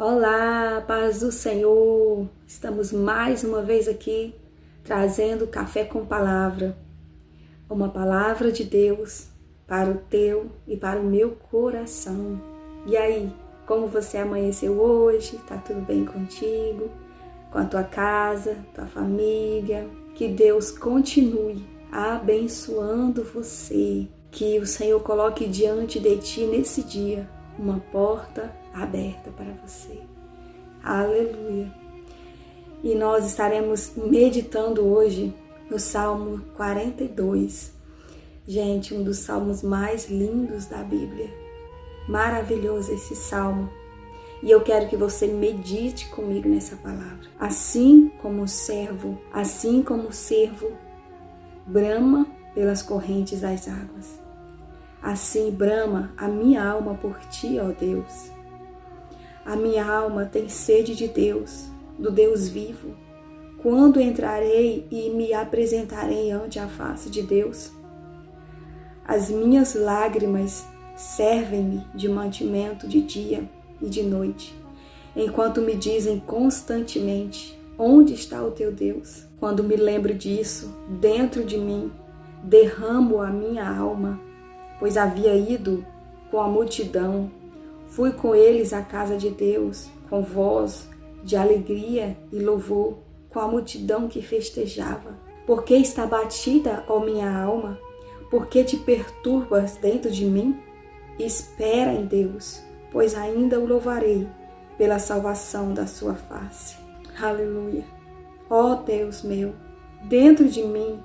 Olá, paz do Senhor! Estamos mais uma vez aqui trazendo Café com Palavra, uma palavra de Deus para o teu e para o meu coração. E aí, como você amanheceu hoje? Tá tudo bem contigo? Com a tua casa, tua família? Que Deus continue abençoando você, que o Senhor coloque diante de ti nesse dia uma porta aberta para você. Aleluia! E nós estaremos meditando hoje no Salmo 42. Gente, um dos salmos mais lindos da Bíblia. Maravilhoso esse salmo. E eu quero que você medite comigo nessa palavra. Assim como o servo brama pelas correntes das águas. Assim brama a minha alma por ti, ó Deus. A minha alma tem sede de Deus, do Deus vivo. Quando entrarei e me apresentarei ante a face de Deus? As minhas lágrimas servem-me de mantimento de dia e de noite, enquanto me dizem constantemente: onde está o teu Deus? Quando me lembro disso, dentro de mim, derramo a minha alma, pois havia ido com a multidão. Fui com eles à casa de Deus, com voz de alegria e louvor, com a multidão que festejava. Por que está batida, ó minha alma? Por que te perturbas dentro de mim? Espera em Deus, pois ainda o louvarei pela salvação da sua face. Aleluia! Ó Deus meu, dentro de mim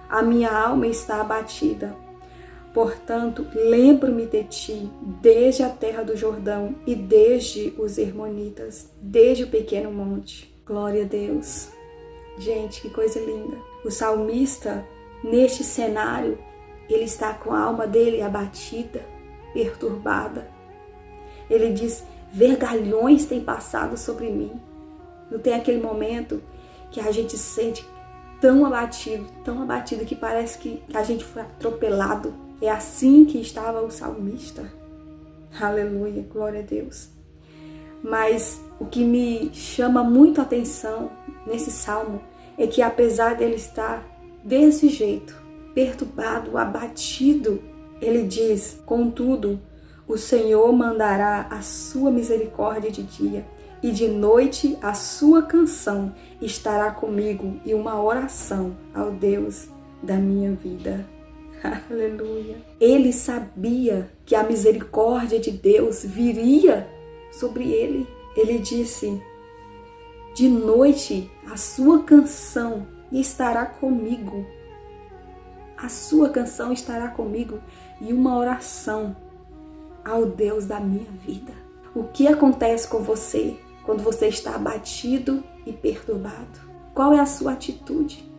a minha alma está abatida. Portanto, lembro-me de ti desde a terra do Jordão e desde os Hermonitas, desde o pequeno monte. Glória a Deus. Gente, que coisa linda. O salmista, neste cenário, ele está com a alma dele abatida, perturbada. Ele diz: vergalhões têm passado sobre mim. Não tem aquele momento que a gente se sente tão abatido que parece que a gente foi atropelado. É assim que estava o salmista. Aleluia, glória a Deus. Mas o que me chama muito a atenção nesse salmo é que, apesar dele estar desse jeito, perturbado, abatido, ele diz: contudo, o Senhor mandará a sua misericórdia de dia, e de noite a sua canção estará comigo, e uma oração ao Deus da minha vida. Aleluia! Ele sabia que a misericórdia de Deus viria sobre ele. Ele disse: de noite a sua canção estará comigo. A sua canção estará comigo e uma oração ao Deus da minha vida. O que acontece com você quando você está abatido e perturbado? Qual é a sua atitude?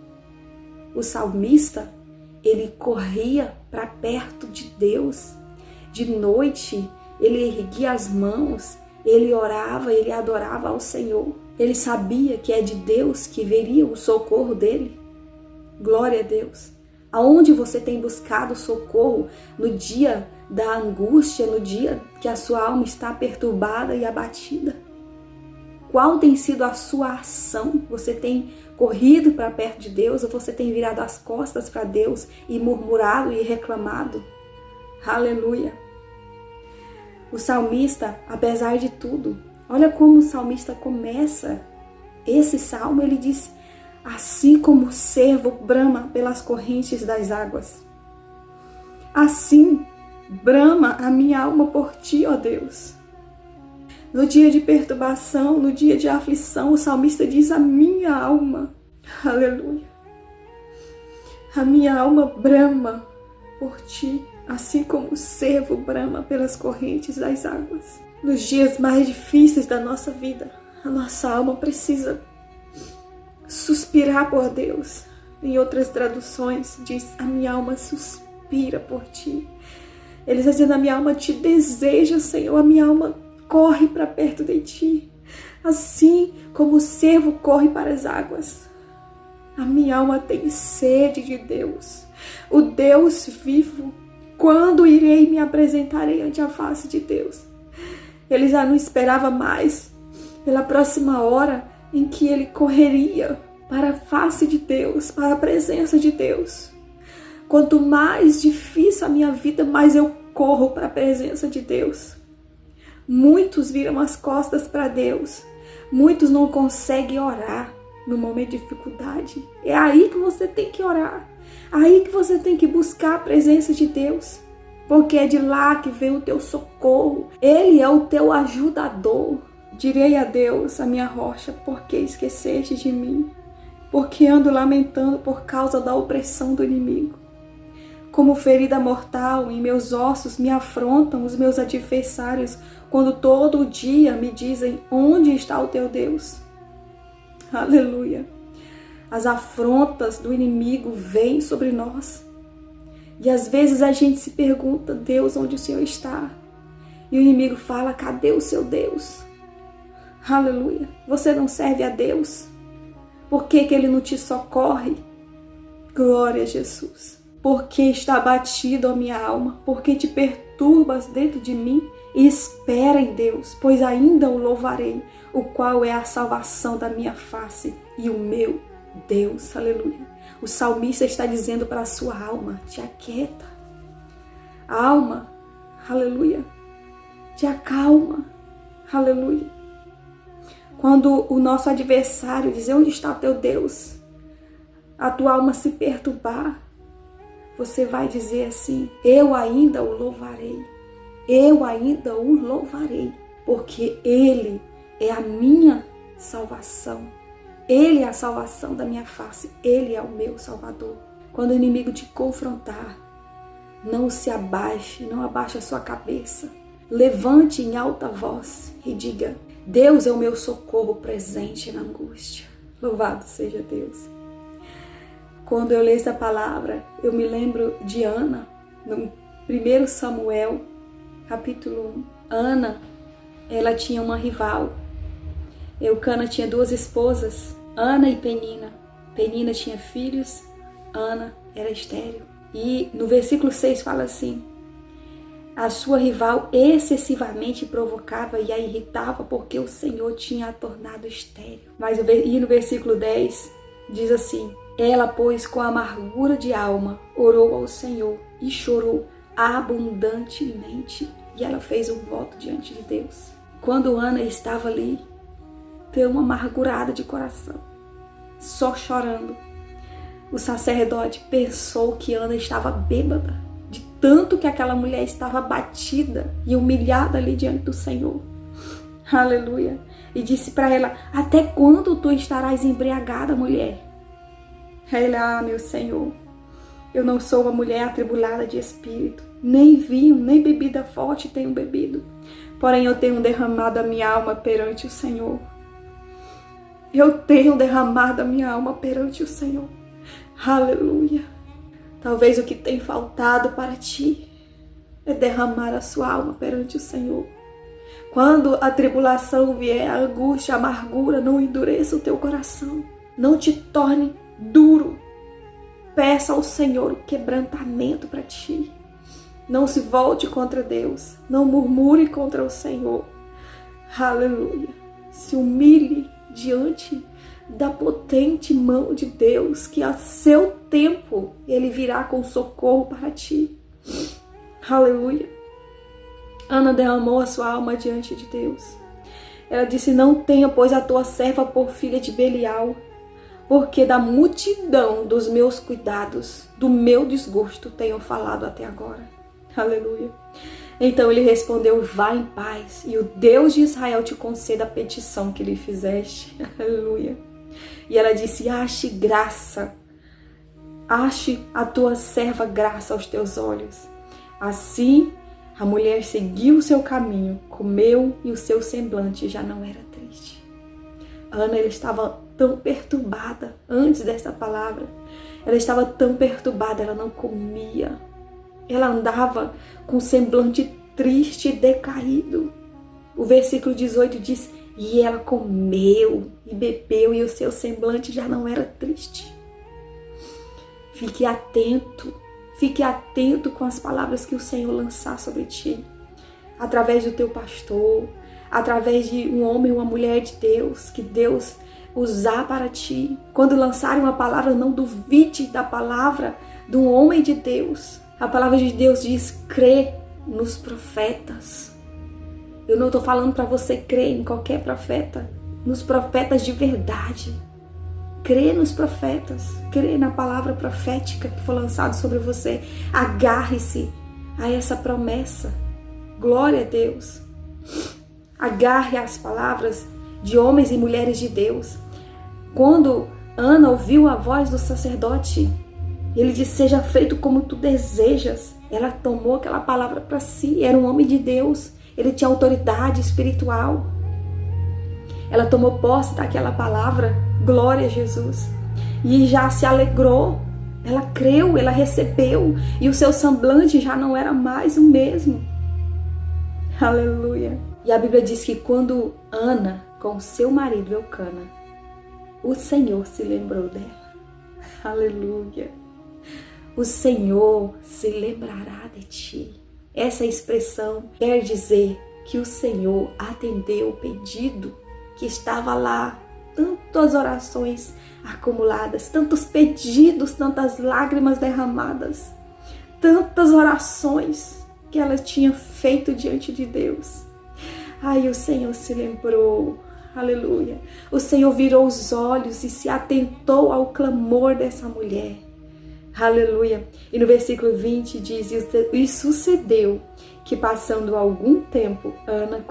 O salmista, ele corria para perto de Deus. De noite, ele erguia as mãos, ele orava, ele adorava ao Senhor. Ele sabia que é de Deus que viria o socorro dele. Glória a Deus. Aonde você tem buscado socorro no dia da angústia, no dia que a sua alma está perturbada e abatida? Qual tem sido a sua ação? Você tem corrido para perto de Deus ou você tem virado as costas para Deus e murmurado e reclamado? Aleluia! O salmista, apesar de tudo, olha como o salmista começa esse salmo. Ele diz: assim como o cervo brama pelas correntes das águas, assim brama a minha alma por ti, ó Deus. No dia de perturbação, no dia de aflição, o salmista diz: a minha alma, aleluia, a minha alma brama por ti, assim como o cervo brama pelas correntes das águas. Nos dias mais difíceis da nossa vida, a nossa alma precisa suspirar por Deus. Em outras traduções diz: a minha alma suspira por ti. Ele está dizendo: a minha alma te deseja, Senhor, a minha alma corre para perto de ti, assim como o cervo corre para as águas. A minha alma tem sede de Deus, o Deus vivo. Quando irei me apresentarei ante a face de Deus? Ele já não esperava mais pela próxima hora em que ele correria para a face de Deus, para a presença de Deus. Quanto mais difícil a minha vida, mais eu corro para a presença de Deus. Muitos viram as costas para Deus. Muitos não conseguem orar no momento de dificuldade. É aí que você tem que orar. Aí que você tem que buscar a presença de Deus. Porque é de lá que vem o teu socorro. Ele é o teu ajudador. Direi a Deus, a minha rocha, por que esqueceste de mim? Porque ando lamentando por causa da opressão do inimigo. Como ferida mortal, em meus ossos me afrontam os meus adversários, quando todo dia me dizem, onde está o teu Deus? Aleluia! As afrontas do inimigo vêm sobre nós. E às vezes a gente se pergunta, Deus, onde o Senhor está? E o inimigo fala, cadê o seu Deus? Aleluia! Você não serve a Deus? Por que Ele não te socorre? Glória a Jesus! Porque está abatido a minha alma, porque te perturbas dentro de mim, e espera em Deus, pois ainda o louvarei, o qual é a salvação da minha face e o meu Deus. Aleluia. O salmista está dizendo para a sua alma, te aquieta. Alma, aleluia, te acalma, aleluia. Quando o nosso adversário dizer, onde está o teu Deus? A tua alma se perturbar, você vai dizer assim, eu ainda o louvarei, eu ainda o louvarei, porque Ele é a minha salvação, Ele é a salvação da minha face, Ele é o meu Salvador. Quando o inimigo te confrontar, não se abaixe, não abaixe a sua cabeça, levante em alta voz e diga, Deus é o meu socorro presente na angústia. Louvado seja Deus. Quando eu leio essa palavra, eu me lembro de Ana, no 1 Samuel, capítulo 1. Ana, ela tinha uma rival. Eucana tinha duas esposas, Ana e Penina. Penina tinha filhos, Ana era estéril. E no versículo 6 fala assim, a sua rival excessivamente provocava e a irritava porque o Senhor tinha a tornado estéril. E no versículo 10 diz assim, ela, pois, com amargura de alma, orou ao Senhor e chorou abundantemente. E ela fez um voto diante de Deus. Quando Ana estava ali, deu uma amargurada de coração, só chorando. O sacerdote pensou que Ana estava bêbada, de tanto que aquela mulher estava abatida e humilhada ali diante do Senhor. Aleluia! E disse para ela, até quando tu estarás embriagada, mulher? Ela, meu Senhor, eu não sou uma mulher atribulada de espírito, nem vinho, nem bebida forte tenho bebido, porém eu tenho derramado a minha alma perante o Senhor. Eu tenho derramado a minha alma perante o Senhor. Aleluia. Talvez o que tem faltado para ti é derramar a sua alma perante o Senhor. Quando a tribulação vier, a angústia, a amargura, não endureça o teu coração. Não te torne duro. Peça ao Senhor o quebrantamento para ti. Não se volte contra Deus. Não murmure contra o Senhor. Aleluia. Se humilhe diante da potente mão de Deus, que a seu tempo Ele virá com socorro para ti. Aleluia. Ana derramou a sua alma diante de Deus. Ela disse, não tenha, pois, a tua serva por filha de Belial, porque da multidão dos meus cuidados, do meu desgosto, tenho falado até agora. Aleluia. Então ele respondeu, vá em paz, e o Deus de Israel te conceda a petição que lhe fizeste. Aleluia. E ela disse, ache graça, ache a tua serva graça aos teus olhos. Assim, a mulher seguiu o seu caminho, comeu e o seu semblante já não era triste. Ana, ela estava tão perturbada antes dessa palavra. Ela estava tão perturbada, ela não comia. Ela andava com o semblante triste e decaído. O versículo 18 diz, e ela comeu e bebeu e o seu semblante já não era triste. Fique atento com as palavras que o Senhor lançar sobre ti. Através do teu pastor, através de um homem ou uma mulher de Deus, que Deus usar para ti. Quando lançarem uma palavra, não duvide da palavra de um homem de Deus. A palavra de Deus diz: crê nos profetas. Eu não estou falando para você crer em qualquer profeta, nos profetas de verdade. Crê nos profetas, crê na palavra profética que foi lançada sobre você. Agarre-se a essa promessa. Glória a Deus. Agarre as palavras de homens e mulheres de Deus. Quando Ana ouviu a voz do sacerdote, ele disse: seja feito como tu desejas. Ela tomou aquela palavra para si. Era um homem de Deus. Ele tinha autoridade espiritual. Ela tomou posse daquela palavra. Glória a Jesus. E já se alegrou. Ela creu, ela recebeu. E o seu semblante já não era mais o mesmo. Aleluia. E a Bíblia diz que quando Ana, com seu marido Eucana, o Senhor se lembrou dela. Aleluia. O Senhor se lembrará de ti. Essa expressão quer dizer que o Senhor atendeu o pedido que estava lá. Tantas orações acumuladas, tantos pedidos, tantas lágrimas derramadas, tantas orações que ela tinha feito diante de Deus. Ai, o Senhor se lembrou. Aleluia. O Senhor virou os olhos e se atentou ao clamor dessa mulher. Aleluia. E no versículo 20 diz: e sucedeu que, passando algum tempo, Ana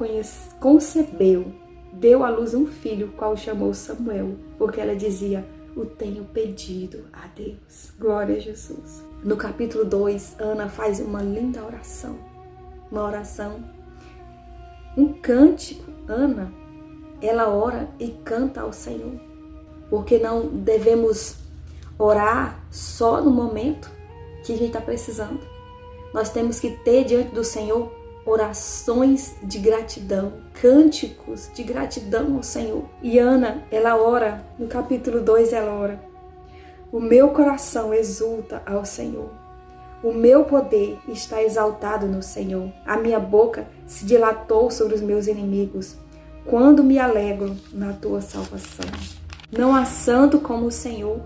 concebeu, deu à luz um filho, qual chamou Samuel, porque ela dizia: o tenho pedido a Deus. Glória a Jesus. No capítulo 2, Ana faz uma linda oração. Uma oração, um cântico. Ana, ela ora e canta ao Senhor, porque não devemos orar só no momento que a gente está precisando. Nós temos que ter diante do Senhor orações de gratidão, cânticos de gratidão ao Senhor. E Ana, ela ora, no capítulo 2 ela ora: o meu coração exulta ao Senhor, o meu poder está exaltado no Senhor, a minha boca se dilatou sobre os meus inimigos, quando me alegro na tua salvação. Não há santo como o Senhor,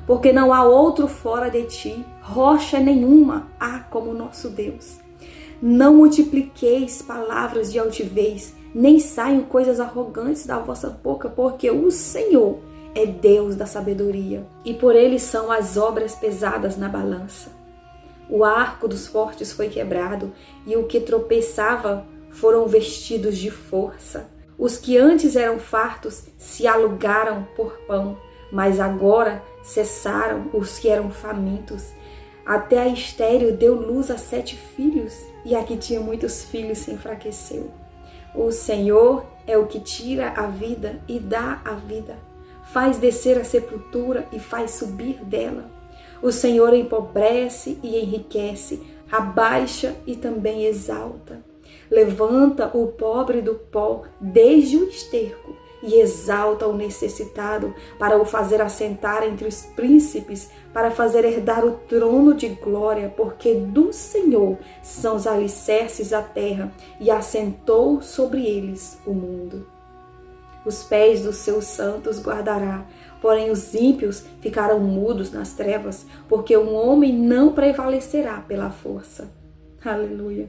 porque não há outro fora de ti, rocha nenhuma há como o nosso Deus. Não multipliqueis palavras de altivez, nem saiam coisas arrogantes da vossa boca, porque o Senhor é Deus da sabedoria, e por ele são as obras pesadas na balança. O arco dos fortes foi quebrado, e o que tropeçava foram vestidos de força. Os que antes eram fartos se alugaram por pão, mas agora cessaram os que eram famintos. Até a estéril deu luz a 7 filhos, e a que tinha muitos filhos se enfraqueceu. O Senhor é o que tira a vida e dá a vida, faz descer a sepultura e faz subir dela. O Senhor empobrece e enriquece, abaixa e também exalta. Levanta o pobre do pó desde o esterco e exalta o necessitado, para o fazer assentar entre os príncipes, para fazer herdar o trono de glória, porque do Senhor são os alicerces da terra, e assentou sobre eles o mundo. Os pés dos seus santos guardará, porém os ímpios ficarão mudos nas trevas, porque um homem não prevalecerá pela força. Aleluia.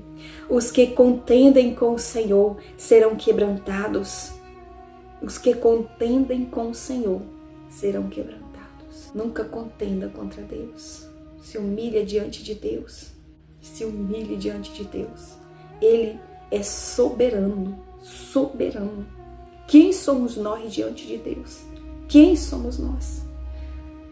Os que contendem com o Senhor serão quebrantados. Os que contendem com o Senhor serão quebrantados. Nunca contenda contra Deus. Se humilha diante de Deus. Se humilhe diante de Deus. Ele é soberano. Soberano. Quem somos nós diante de Deus? Quem somos nós?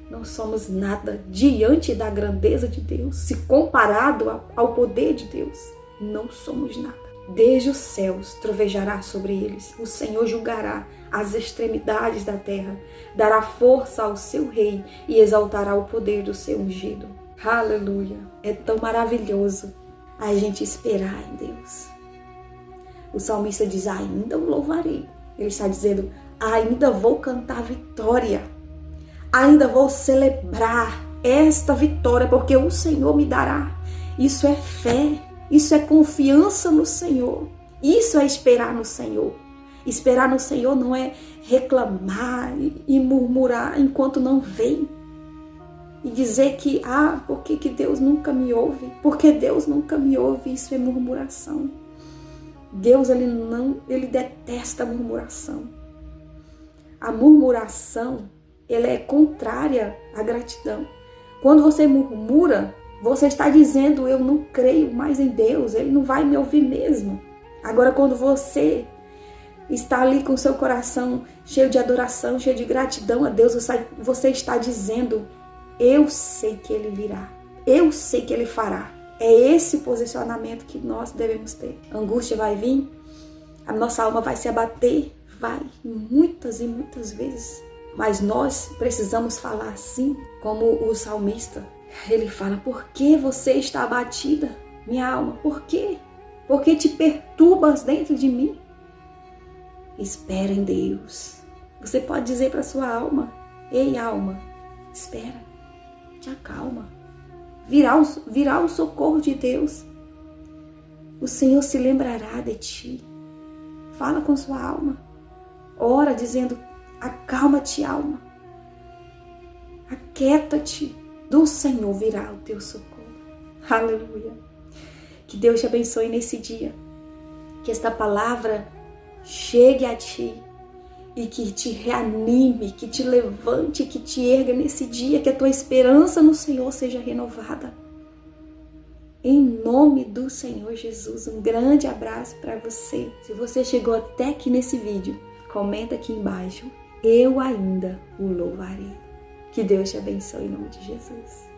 Não somos nada diante da grandeza de Deus. Se comparado ao poder de Deus, não somos nada. Desde os céus trovejará sobre eles. O Senhor julgará as extremidades da terra. Dará força ao seu rei e exaltará o poder do seu ungido. Aleluia. É tão maravilhoso a gente esperar em Deus. O salmista diz: ainda o louvarei. Ele está dizendo: ainda vou cantar vitória. Ainda vou celebrar esta vitória, porque o Senhor me dará. Isso é fé. Isso é confiança no Senhor. Isso é esperar no Senhor. Esperar no Senhor não é reclamar e murmurar enquanto não vem. E dizer que, por que Deus nunca me ouve? Porque Deus nunca me ouve, isso é murmuração. Deus, ele detesta a murmuração. A murmuração, ela é contrária à gratidão. Quando você murmura, você está dizendo, eu não creio mais em Deus, Ele não vai me ouvir mesmo. Agora, quando você está ali com o seu coração cheio de adoração, cheio de gratidão a Deus, você está dizendo, eu sei que Ele virá, eu sei que Ele fará. É esse posicionamento que nós devemos ter. A angústia vai vir, a nossa alma vai se abater, vai, muitas e muitas vezes. Mas nós precisamos falar assim, como o salmista. Ele fala, por que você está abatida, minha alma? Por quê? Por que te perturbas dentro de mim? Espera em Deus. Você pode dizer para sua alma, ei alma, espera, te acalma. Virá o socorro de Deus. O Senhor se lembrará de ti. Fala com sua alma. Ora dizendo, acalma-te, alma. Aquieta-te. Do Senhor virá o teu socorro. Aleluia. Que Deus te abençoe nesse dia. Que esta palavra chegue a ti e que te reanime, que te levante, que te erga nesse dia, que a tua esperança no Senhor seja renovada. Em nome do Senhor Jesus, um grande abraço para você. Se você chegou até aqui nesse vídeo, comenta aqui embaixo, eu ainda o louvarei. Que Deus te abençoe em nome de Jesus.